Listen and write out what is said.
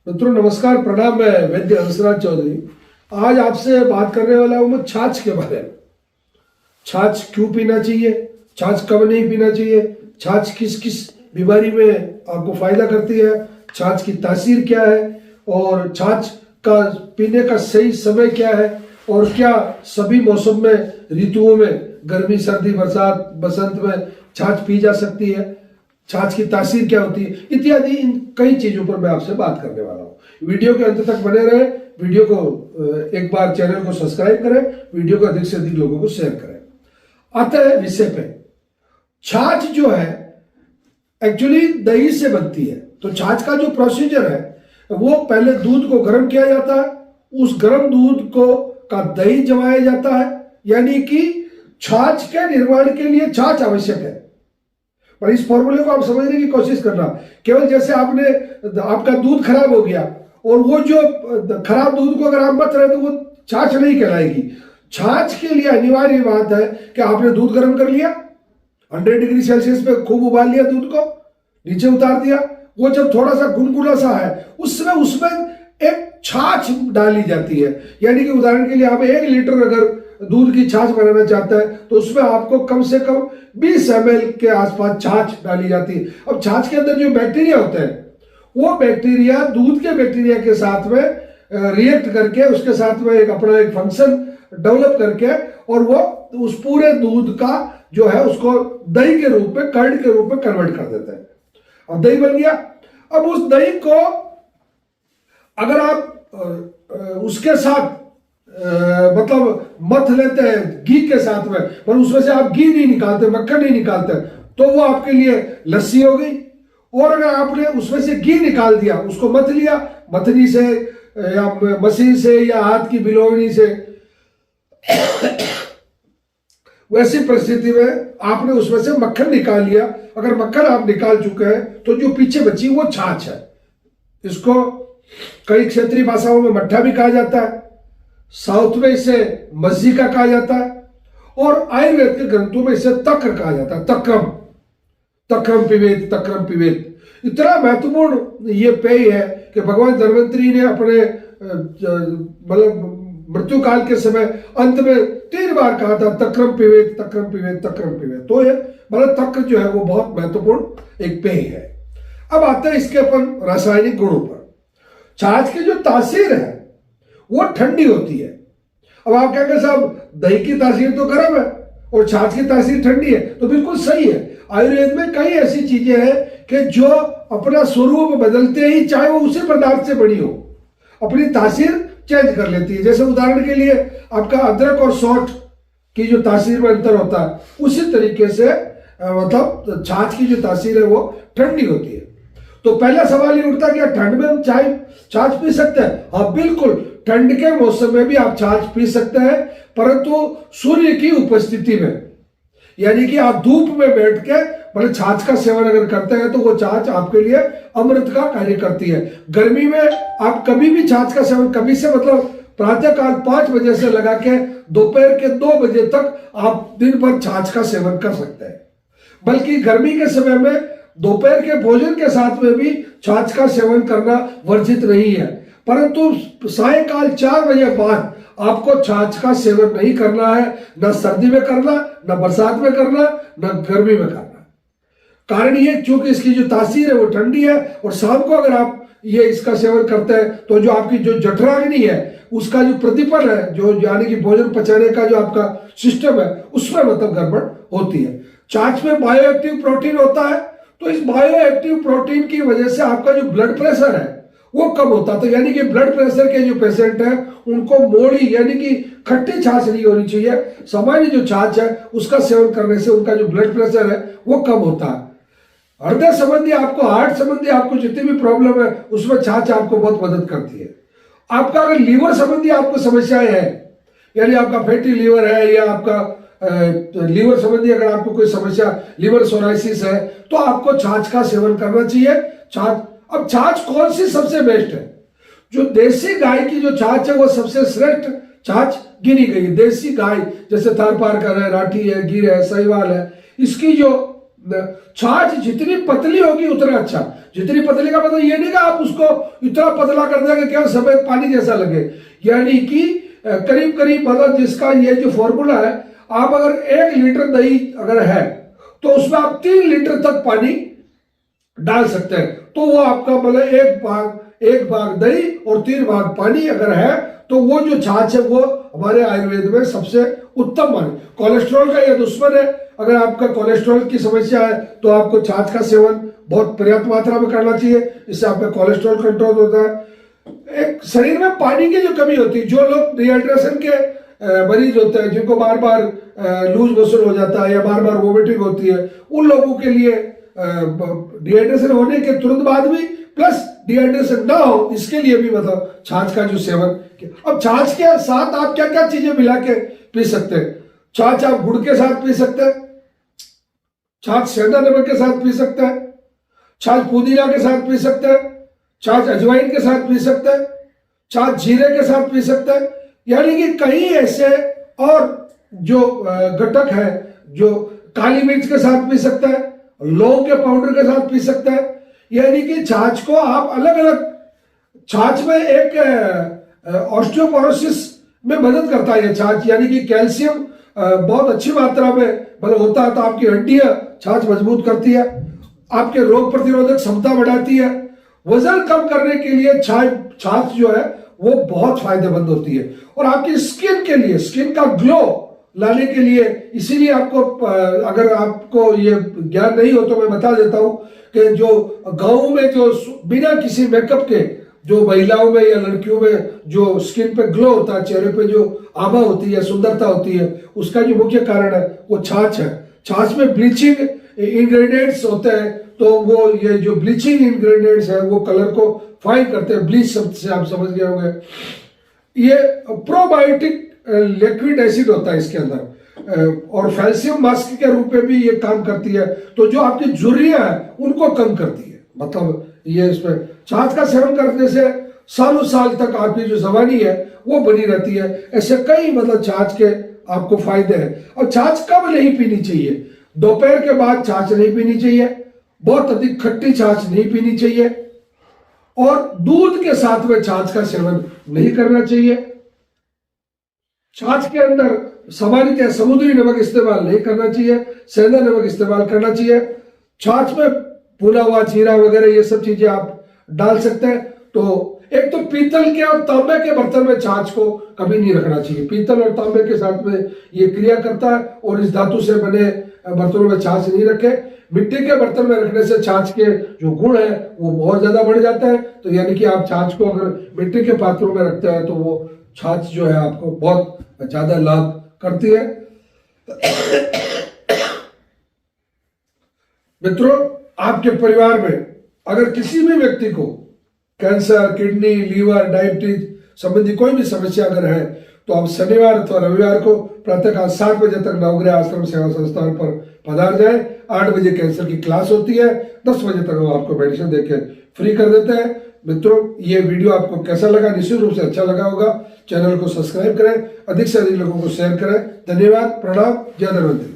मित्रों नमस्कार, प्रणाम। मैं वैद्य हंसराज चौधरी आज आपसे बात करने वाला हूं मैं छाछ के बारे में। छाछ क्यों पीना चाहिए, छाछ कब नहीं पीना चाहिए, छाछ किस किस बीमारी में आपको फायदा करती है, छाछ की तासीर क्या है और छाछ का पीने का सही समय क्या है और क्या सभी मौसम में, ऋतुओं में, गर्मी, सर्दी, बरसात, बसंत में छाछ पी जा सकती है, छाछ की तासीर क्या होती है, इत्यादि इन कई चीजों पर मैं आपसे बात करने वाला हूं। वीडियो के अंत तक बने रहे, वीडियो को एक बार चैनल को सब्सक्राइब करें, वीडियो को अधिक से अधिक लोगों को शेयर करें। आते हैं विषय पे। छाछ जो है एक्चुअली दही से बनती है। तो छाछ का जो प्रोसीजर है वो पहले दूध को गर्म किया जाता है, उस गर्म दूध को का दही जमाया जाता है, यानी कि छाछ के निर्माण के लिए छाछ आवश्यक है। पर इस फॉर्मूले को आप समझने की कोशिश करना। केवल जैसे आपका दूध खराब हो गया और वो जो खराब दूध को अगर आप मत रहे तो वो छाछ नहीं कहलाएगी। छाछ के लिए अनिवार्य बात है कि आपने दूध गर्म कर लिया, 100 डिग्री सेल्सियस पे खूब उबाल लिया, दूध को नीचे उतार दिया, वो जब थोड़ा सा गुनगुना सा है उस समय उसमें एक छाछ डाली जाती है। यानी कि उदाहरण के लिए आप 1 लीटर अगर दूध की छाछ बनाना चाहता है तो उसमें आपको कम से कम 20 ml के आसपास छाछ डाली जाती है। अब छाछ के अंदर जो बैक्टीरिया होते हैं वो बैक्टीरिया दूध के बैक्टीरिया के साथ में रिएक्ट करके उसके साथ में अपना एक फंक्शन डेवलप करके और वो उस पूरे दूध का जो है उसको दही के रूप में, कर्ड के रूप में कन्वर्ट कर देते हैं। अब दही बन गया। अब उस दही को अगर आप उसके साथ मतलब मथ लेते हैं घी के साथ में, पर उसमें से आप घी नहीं निकालते, मक्खन नहीं निकालते, तो वो आपके लिए लस्सी हो गई। और अगर आपने उसमें से घी निकाल दिया, उसको मथ लिया मथनी से या मशीन से या हाथ की बिलोवनी से, वैसी परिस्थिति में आपने उसमें से मक्खन निकाल लिया। अगर मक्खन आप निकाल चुके हैं तो जो पीछे बची वो छाछ है। इसको कई क्षेत्रीय भाषाओं में मट्ठा भी कहा जाता है, साउथ में इसे मज्जिका कहा जाता है और आयुर्वेद के ग्रंथों में इसे तक्र कहा जाता है। तक्रम पिबेत इतना महत्वपूर्ण ये पेय है कि भगवान धन्वंतरी ने अपने मतलब मृत्यु काल के समय अंत में 3 बार कहा था तक्रम पिबेत। तो ये मतलब तक्र जो है वो बहुत महत्वपूर्ण एक पेय है। अब आते हैं इसके अपन रासायनिक गुणों पर। छाछ की जो तासीर है वो ठंडी होती है। अब आप कहेंगे साहब दही की तासीर तो गर्म है और छाछ की तासीर ठंडी है, तो बिल्कुल सही है। आयुर्वेद में कई ऐसी चीजें हैं कि जो अपना स्वरूप बदलते ही, चाहे वो उसी पदार्थ से बनी हो, अपनी तासीर चेंज कर लेती है। जैसे उदाहरण के लिए आपका अदरक और सौंठ की जो तासीर में अंतर होता है, उसी तरीके से मतलब छाछ की जो तासीर है वो ठंडी होती है। तो पहला सवाल ये उठता कि ठंड में हम छाछ पी सकते हैं? हाँ बिल्कुल, ठंड के मौसम में भी आप छाछ पी सकते हैं, परंतु सूर्य की उपस्थिति में, यानी कि आप धूप में बैठ के मतलब छाछ का सेवन अगर करते हैं तो वो छाछ आपके लिए अमृत का कार्य करती है। गर्मी में आप कभी भी छाछ का सेवन, कभी से मतलब प्रातःकाल 5 बजे से लगा के दोपहर के 2 बजे तक आप दिन भर छाछ का सेवन कर सकते हैं। बल्कि गर्मी के समय में दोपहर के भोजन के साथ में भी छाछ का सेवन करना वर्जित नहीं है, परंतु सायकाल 4 बजे बाद आपको छाछ का सेवन नहीं करना है। न सर्दी में करना, न बरसात में करना, न गर्मी में करना। कारण ये क्योंकि इसकी जो तासीर है वो ठंडी है और शाम को अगर आप ये इसका सेवन करते हैं तो जो आपकी जो जठराग्नि है उसका जो प्रतिपल है, जो यानी कि भोजन पचाने का जो आपका सिस्टम है, उसमें मतलब गड़बड़ होती है। छाछ में बायो एक्टिव प्रोटीन होता है, तो इस बायो एक्टिव प्रोटीन की वजह से आपका जो ब्लड प्रेशर है वो कम होता है। तो यानी कि ब्लड प्रेशर के जो पेशेंट हैं उनको मोड़ी यानी कि खट्टी छाछ नहीं होनी चाहिए। सामान्य जो छाछ है उसका सेवन करने से उनका जो ब्लड प्रेशर है वो कम होता है। हृदय संबंधी, आपको हार्ट संबंधी, आपको जितनी भी प्रॉब्लम है उसमें छाछ आपको बहुत मदद करती है। आपका अगर लीवर संबंधी आपको समस्याएं हैं, यानी आपका फैटी लीवर है या आपका लीवर संबंधी अगर आपको कोई समस्या, लीवर सोराइसिस है, तो आपको छाछ का सेवन करना चाहिए। अब छाछ कौन सी सबसे बेस्ट है? जो देसी गाय की जो छाछ है वो सबसे श्रेष्ठ छाछ गिनी गई। देसी गाय जैसे थारपारकर है, राठी है, गिर है, साहिवाल है, इसकी जो छाछ जितनी पतली होगी उतना अच्छा। जितनी पतली का मतलब ये नहीं कि आप उसको इतना पतला कर देंगे क्या सफेद पानी जैसा लगे, यानी कि करीब करीब मतलब जिसका ये जो फॉर्मूला है, आप अगर 1 लीटर दही अगर है तो उसमें आप 3 लीटर तक पानी डाल सकते हैं। तो वो आपका मतलब 1 भाग दही और 3 भाग पानी अगर है तो वो जो छाछ है वो हमारे आयुर्वेद में सबसे उत्तम माने। कोलेस्ट्रॉल का ये दुश्मन है। अगर आपका कोलेस्ट्रॉल की समस्या है तो आपको छाछ का सेवन बहुत पर्याप्त मात्रा में करना चाहिए, इससे आपका कोलेस्ट्रॉल कंट्रोल होता है। एक शरीर में पानी की जो कमी होती है, जो लोग डिहाइड्रेशन के मरीज होते हैं, जिनको बार बार लूज मोशन हो जाता है या बार बार वोमिटिंग होती है, उन लोगों के लिए डिहाइड्रेशन होने के तुरंत बाद भी प्लस डिहाइड्रेशन ना हो इसके लिए भी मतलब छाछ का जो सेवन। अब छाछ के साथ आप क्या क्या चीजें मिला के पी सकते हैं। छाछ आप गुड़ के साथ पी सकते हैं, छाछ सेंधा नमक के साथ पी सकते हैं, छाछ पुदीना के साथ पी सकते हैं, छाछ अजवाइन के साथ पी सकते हैं, छाछ जीरे के साथ पी सकते हैं। यानी कि कई ऐसे और जो घटक है, जो काली मिर्च के साथ पी सकते हैं, लौंग के पाउडर के साथ पी सकते हैं। यानी कि छाछ को आप अलग अलग, छाछ में एक ऑस्टियोपोरोसिस में मदद करता है ये छाछ, यानी कि कैल्शियम बहुत अच्छी मात्रा में मतलब होता है, तो आपकी हड्डियां छाछ मजबूत करती है, आपके रोग प्रतिरोधक क्षमता बढ़ाती है, वजन कम करने के लिए छाछ जो है वो बहुत फायदेमंद होती है, और आपकी स्किन के लिए, स्किन का ग्लो लाने के लिए। इसीलिए आपको अगर आपको ये ज्ञान नहीं हो तो मैं बता देता हूं कि जो गाँव में जो बिना किसी मेकअप के जो महिलाओं में या लड़कियों में जो स्किन पे ग्लो होता है, चेहरे पे जो आभा होती है, सुंदरता होती है, उसका जो मुख्य कारण है वो छाछ है। छाछ में ब्लीचिंग इंग्रेडिएंट्स होते हैं, तो वो ये जो ब्लीचिंग इंग्रेडिएंट्स है वो कलर को फाइन करते हैं। ब्लीच शब्द से आप समझ गए होंगे। ये प्रोबायोटिक लिक्विड एसिड होता है इसके अंदर, और कैल्शियम मास्क के रूप में भी ये काम करती है, तो जो आपकी झुर्रियां है उनको कम करती है। मतलब ये इसमें छाछ का सेवन करने से सालों साल तक आपकी जो जवानी है वो बनी रहती है। ऐसे कई मतलब छाछ के आपको फायदे हैं। और छाछ कब नहीं पीनी चाहिए? दोपहर के बाद छाछ नहीं पीनी चाहिए, बहुत अधिक खट्टी छाछ नहीं पीनी चाहिए, और दूध के साथ में छाछ का सेवन नहीं करना चाहिए। छाछ के अंदर सामान्यतः समुद्री नमक इस्तेमाल नहीं करना चाहिए, सेंधा नमक इस्तेमाल करना चाहिए। छाछ में भुना हुआ जीरा वगैरह ये सब चीजें आप डाल सकते हैं। तो एक तो पीतल के और तांबे के बर्तन में छाछ को कभी नहीं रखना चाहिए। पीतल और तांबे के साथ में ये क्रिया करता है, और इस धातु से बने बर्तनों में छाछ नहीं रखे। मिट्टी के बर्तन में रखने से छाछ के जो गुण है वो बहुत ज्यादा बढ़ जाता है। तो यानी कि आप छाछ को अगर मिट्टी के पात्रों में रखते हैं तो वो छाछ जो है आपको बहुत ज्यादा लाभ करती है। मित्रों, आपके परिवार में अगर किसी भी व्यक्ति को कैंसर, किडनी, लीवर, डायबिटीज संबंधी कोई भी समस्या अगर है तो आप शनिवार अथवा रविवार को प्रातःकाल 7 बजे तक नवग्रह आश्रम सेवा संस्थान पर पधार जाए। 8 बजे कैंसर की क्लास होती है, 10 बजे तक वो आपको मेडिसिन देके फ्री कर देते हैं। मित्रों, ये वीडियो आपको कैसा लगा? निश्चित रूप से अच्छा लगा होगा। चैनल को सब्सक्राइब करें, अधिक से अधिक लोगों को शेयर करें। धन्यवाद, प्रणाम, जय धन्वंतरी।